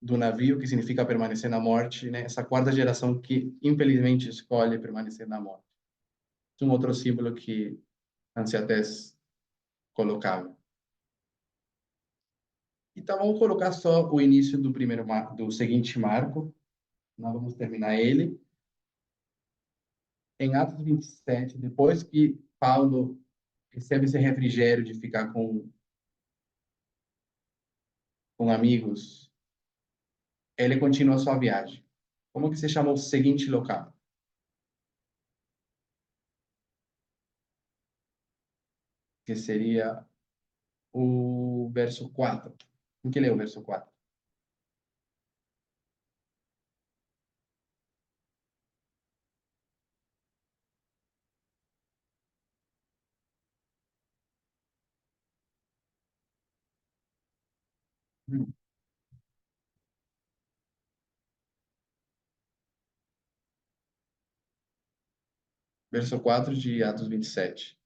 do navio, que significa permanecer na morte, né? Essa quarta geração que, infelizmente, escolhe permanecer na morte. Um outro símbolo que Ansiates colocava. Então, vamos colocar só o início do seguinte marco. Nós vamos terminar ele. Em Atos 27, depois que Paulo recebe esse refrigério de ficar com amigos, ele continua a sua viagem. Como que se chama o seguinte local? Que seria o verso 4. O que lê o verso 4? Verso 4 de Atos 27.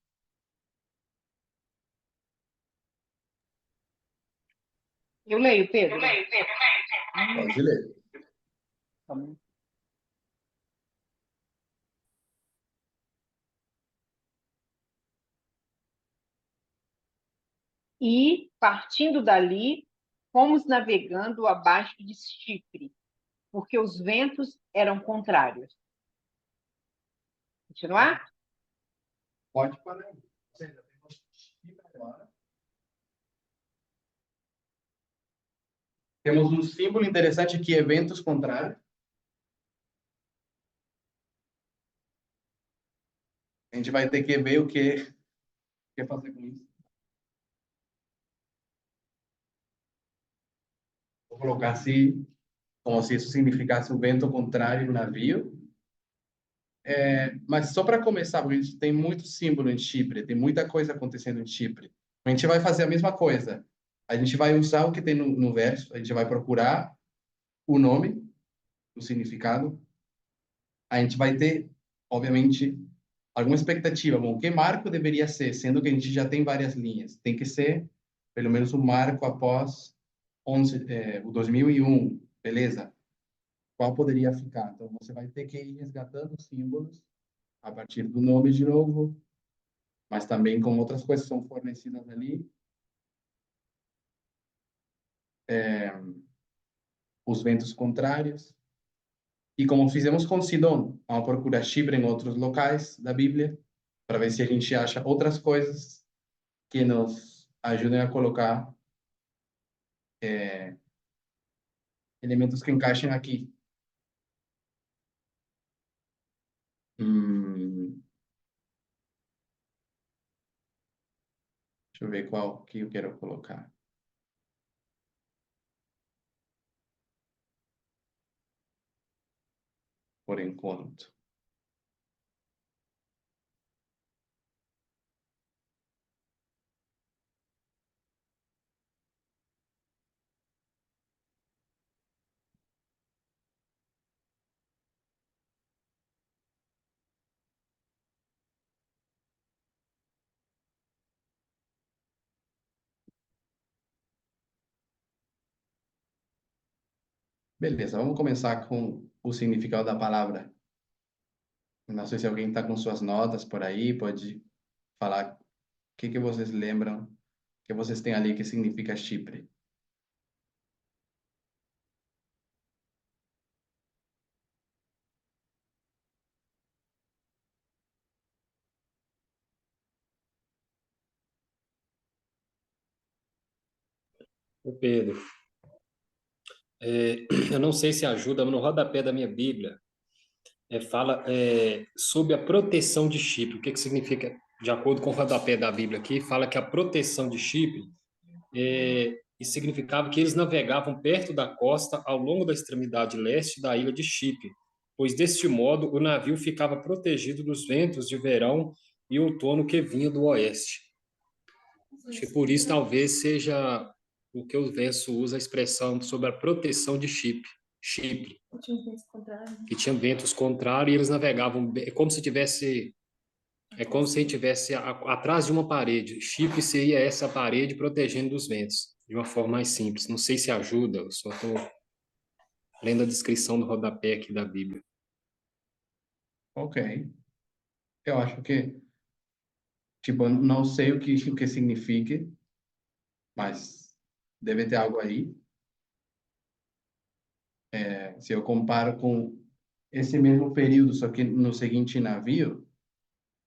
Eu leio, Pedro. Pode ler. E, partindo dali, fomos navegando abaixo de Chipre, porque os ventos eram contrários. Continuar? Pode parar. Ou seja, agora. Temos um símbolo interessante aqui, eventos contrários. A gente vai ter que ver o que fazer com isso. Vou colocar assim, como se isso significasse um vento contrário no navio. Mas só para começar, porque a gente tem muito símbolo em Chipre, tem muita coisa acontecendo em Chipre. A gente vai fazer a mesma coisa. A gente vai usar o que tem no verso, a gente vai procurar o nome, o significado. A gente vai ter, obviamente, alguma expectativa. Bom, que marco deveria ser, sendo que a gente já tem várias linhas? Tem que ser, pelo menos, um marco após o 2001, beleza? Qual poderia ficar? Então, você vai ter que ir resgatando símbolos a partir do nome de novo, mas também com outras coisas que são fornecidas ali. Os ventos contrários. E como fizemos com Sidom, vamos procurar Chipre em outros locais da Bíblia, para ver se a gente acha outras coisas que nos ajudem a colocar elementos que encaixem aqui. Deixa eu ver qual que eu quero colocar. Por enquanto. Beleza, vamos começar com o significado da palavra. Não sei se alguém está com suas notas por aí, pode falar o que vocês lembram, que vocês têm ali que significa Chipre. Ô Pedro, eu não sei se ajuda, mas no rodapé da minha Bíblia Fala sobre a proteção de Chipre. O que que significa, de acordo com o rodapé da Bíblia aqui, fala que a proteção de Chipre e significava que eles navegavam perto da costa ao longo da extremidade leste da ilha de Chipre, pois deste modo o navio ficava protegido dos ventos de verão e outono que vinham do oeste. Acho que por isso talvez seja o que o verso usa a expressão sobre a proteção de Chipre, que tinha ventos contrários e eles navegavam é como se estivesse atrás de uma parede. Chipre seria essa parede protegendo dos ventos, de uma forma mais simples. Não sei se ajuda, eu só estou lendo a descrição do rodapé aqui da Bíblia. Ok. Eu acho que, tipo, eu não sei o que significa, mas deve ter algo aí. Se eu comparo com esse mesmo período, só que no seguinte navio,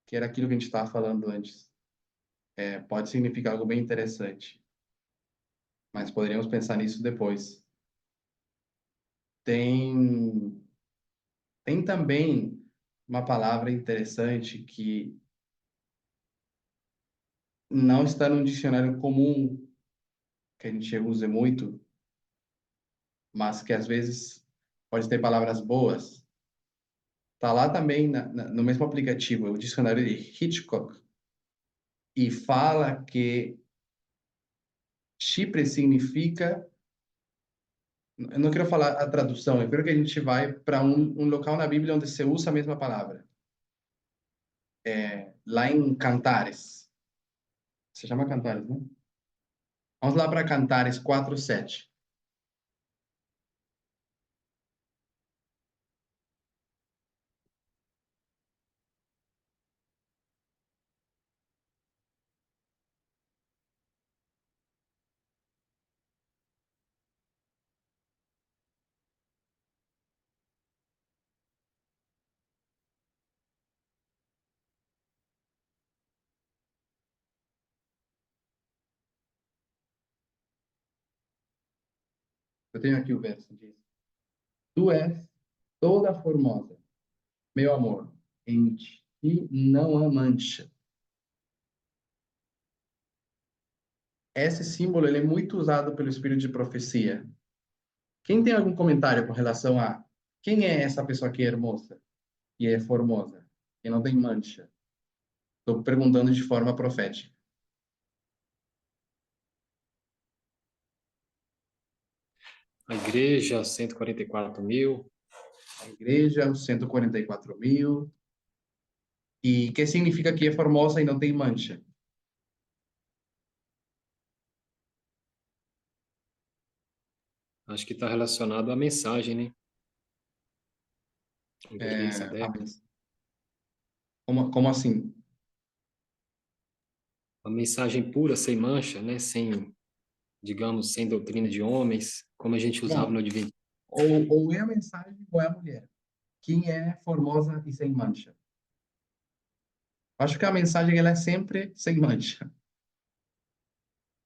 que era aquilo que a gente estava falando antes, pode significar algo bem interessante, mas poderíamos pensar nisso depois. Tem, tem também uma palavra interessante que não está num dicionário comum, que a gente usa muito, mas que às vezes pode ter palavras boas. Tá lá também no mesmo aplicativo, o dicionário de Hitchcock, e fala que Chipre significa. Eu não quero falar a tradução, eu quero que a gente vai para um local na Bíblia onde se usa a mesma palavra. Lá em Cantares. Se chama Cantares, né? Vamos lá para Cantares 4:7. Eu tenho aqui o verso, diz: Tu és toda formosa, meu amor, em ti não há mancha. Esse símbolo ele é muito usado pelo espírito de profecia. Quem tem algum comentário com relação a quem é essa pessoa que é hermosa e é formosa e não tem mancha? Estou perguntando de forma profética. A igreja, 144.000. A igreja, os 144.000. E que significa que é formosa e não tem mancha? Acho que está relacionado à mensagem, né? Inglês, É, adepto. como assim? A mensagem pura, sem mancha, né? Sem, digamos, sem doutrina de homens, como a gente usava no Não. Advento. Ou é a mensagem ou é a mulher. Quem é formosa e sem mancha? Acho que a mensagem ela é sempre sem mancha.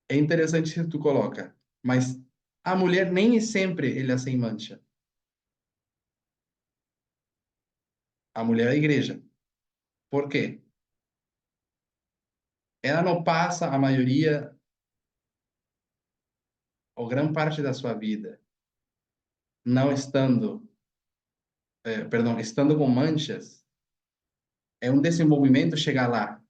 É interessante que tu coloca, mas a mulher nem sempre ele é sem mancha. A mulher é a igreja. Por quê? Ela não passa a maioria ou grande parte da sua vida não estando, perdão, estando com manchas. É um desenvolvimento chegar lá.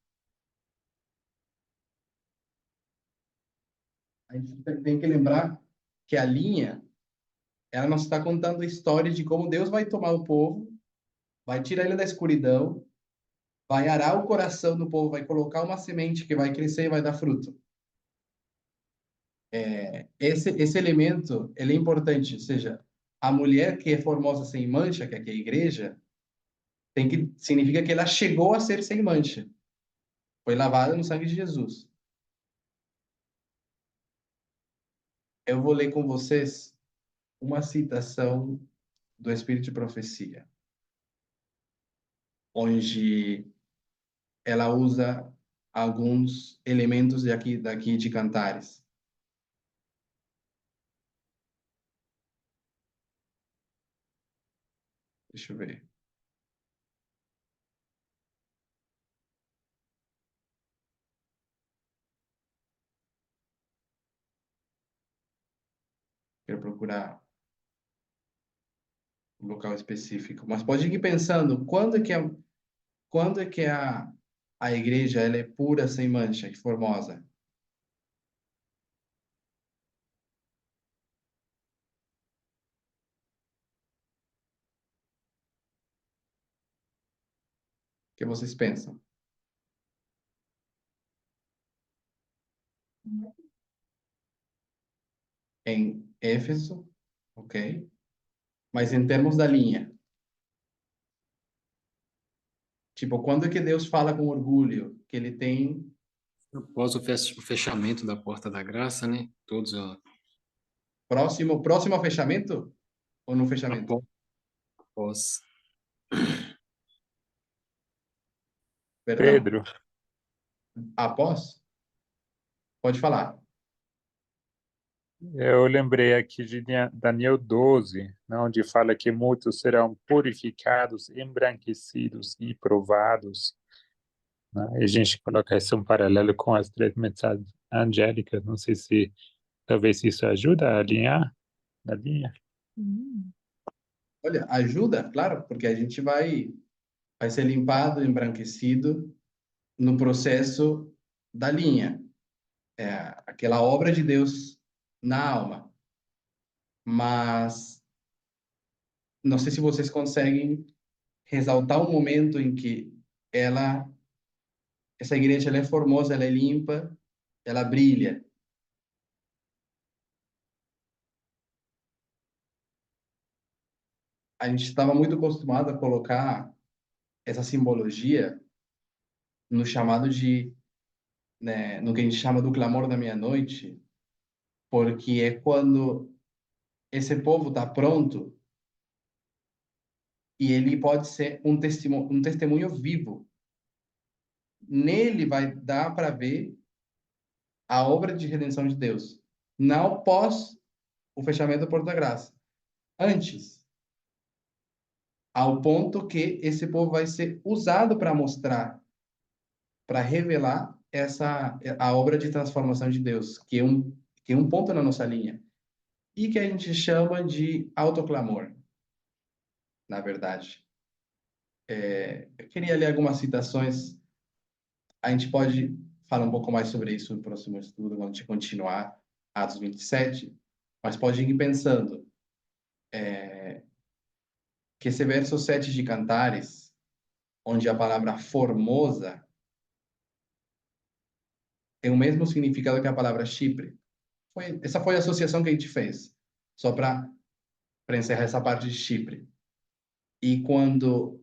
A gente tem que lembrar que a linha, ela não está contando a história de como Deus vai tomar o povo, vai tirar ele da escuridão, vai arar o coração do povo, vai colocar uma semente que vai crescer e vai dar fruto. Esse elemento, ele é importante, ou seja, a mulher que é formosa sem mancha, que aqui é a igreja, significa que ela chegou a ser sem mancha. Foi lavada no sangue de Jesus. Eu vou ler com vocês uma citação do Espírito de Profecia, onde ela usa alguns elementos daqui de Cantares. Deixa eu ver. Quero procurar um local específico. Mas pode ir pensando, quando é que a igreja ela é pura, sem mancha e formosa? O que vocês pensam? Em Éfeso, ok? Mas em termos da linha, tipo, quando é que Deus fala com orgulho que ele tem Após o fechamento da porta da graça, né? Todos próximo ao fechamento ou no fechamento? após. Perdão, Pedro, após? Pode falar. eu lembrei aqui de Daniel 12, né, onde fala que muitos serão purificados, embranquecidos e provados, né? E a gente coloca isso um paralelo com as três mensagens angélicas. Não sei se talvez isso ajuda a alinhar na linha. Olha, ajuda, claro, porque a gente vai ser limpado, embranquecido no processo da linha. É aquela obra de Deus na alma. Mas não sei se vocês conseguem ressaltar um momento em que essa igreja ela é formosa, ela é limpa, ela brilha. A gente estava muito acostumado a colocar essa simbologia no chamado de, né, no que a gente chama do clamor da meia-noite, porque é quando esse povo está pronto e ele pode ser um testemunho vivo. Nele vai dar para ver a obra de redenção de Deus, não pós o fechamento da Porta da Graça, antes, ao ponto que esse povo vai ser usado para mostrar, para revelar a obra de transformação de Deus, que é um ponto na nossa linha, e que a gente chama de autoclamor, na verdade. Eu queria ler algumas citações, a gente pode falar um pouco mais sobre isso no próximo estudo, quando a gente continuar Atos 27, mas pode ir pensando que esse verso 7 de Cantares, onde a palavra formosa tem o mesmo significado que a palavra Chipre. Essa foi a associação que a gente fez, só para encerrar essa parte de Chipre. E quando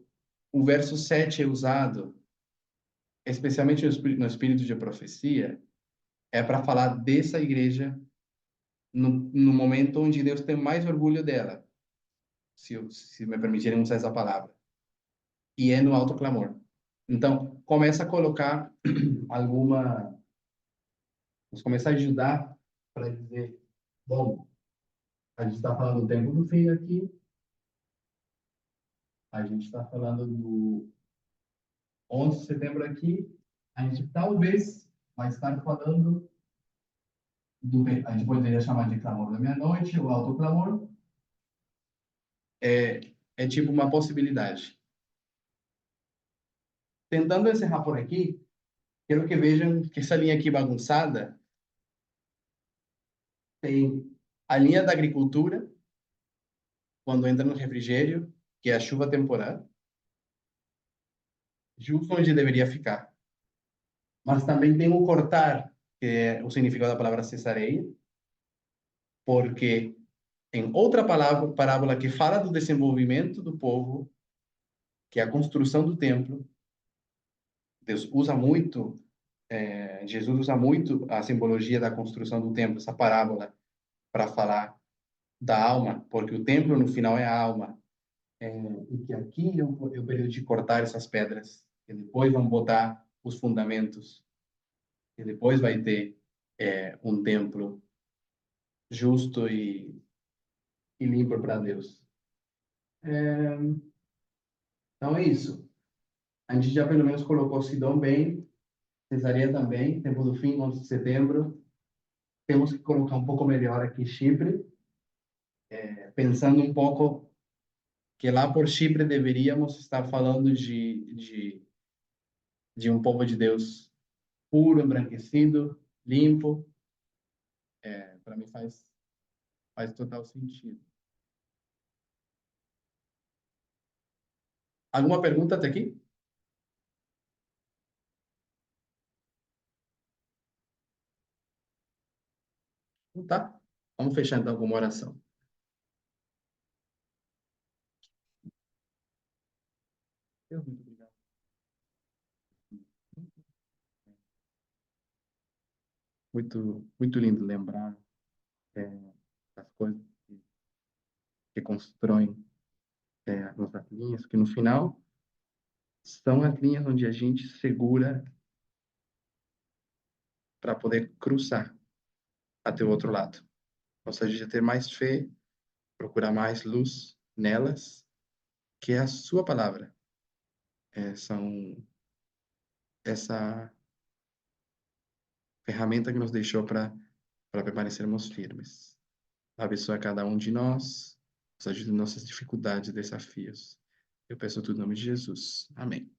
o verso 7 é usado, especialmente no espírito de profecia, é para falar dessa igreja no momento onde Deus tem mais orgulho dela, se me permitirem usar essa palavra, e é no alto clamor. Então, começa a colocar alguma... Vamos começar a ajudar para dizer, bom, a gente está falando do tempo do fim aqui, a gente está falando do 11 de setembro aqui, a gente talvez vai estar falando a gente poderia chamar de clamor da meia-noite ou alto clamor, é tipo uma possibilidade. Tentando encerrar por aqui, quero que vejam que essa linha aqui bagunçada tem a linha da agricultura, quando entra no refrigério, que é a chuva temporal, justo onde deveria ficar. Mas também tem o cortar, que é o significado da palavra cesareia, porque em outra parábola que fala do desenvolvimento do povo, que é a construção do templo, Deus usa muito, Jesus usa muito a simbologia da construção do templo, essa parábola, para falar da alma, porque o templo no final é a alma. E que aqui é o período de cortar essas pedras, e depois vão botar os fundamentos, e depois vai ter um templo justo e limpo para Deus. Então é isso. A gente já pelo menos colocou Sidom bem, Cesareia também, tempo do fim, 11 de setembro. Temos que colocar um pouco melhor aqui Chipre, pensando um pouco que lá por Chipre deveríamos estar falando de um povo de Deus puro, embranquecido, limpo. Para mim faz total sentido. Alguma pergunta até aqui? Não tá? Vamos fechar então com uma oração. Deus, muito obrigado. Muito lindo lembrar das coisas que constroem as nossas linhas, que no final são as linhas onde a gente segura para poder cruzar até o outro lado. Ou seja, ter mais fé, procurar mais luz nelas, que é a sua palavra. São essa ferramenta que nos deixou para permanecermos firmes. Abençoa cada um de nós, nos ajude em nossas dificuldades e desafios. Eu peço tudo em nome de Jesus. Amém.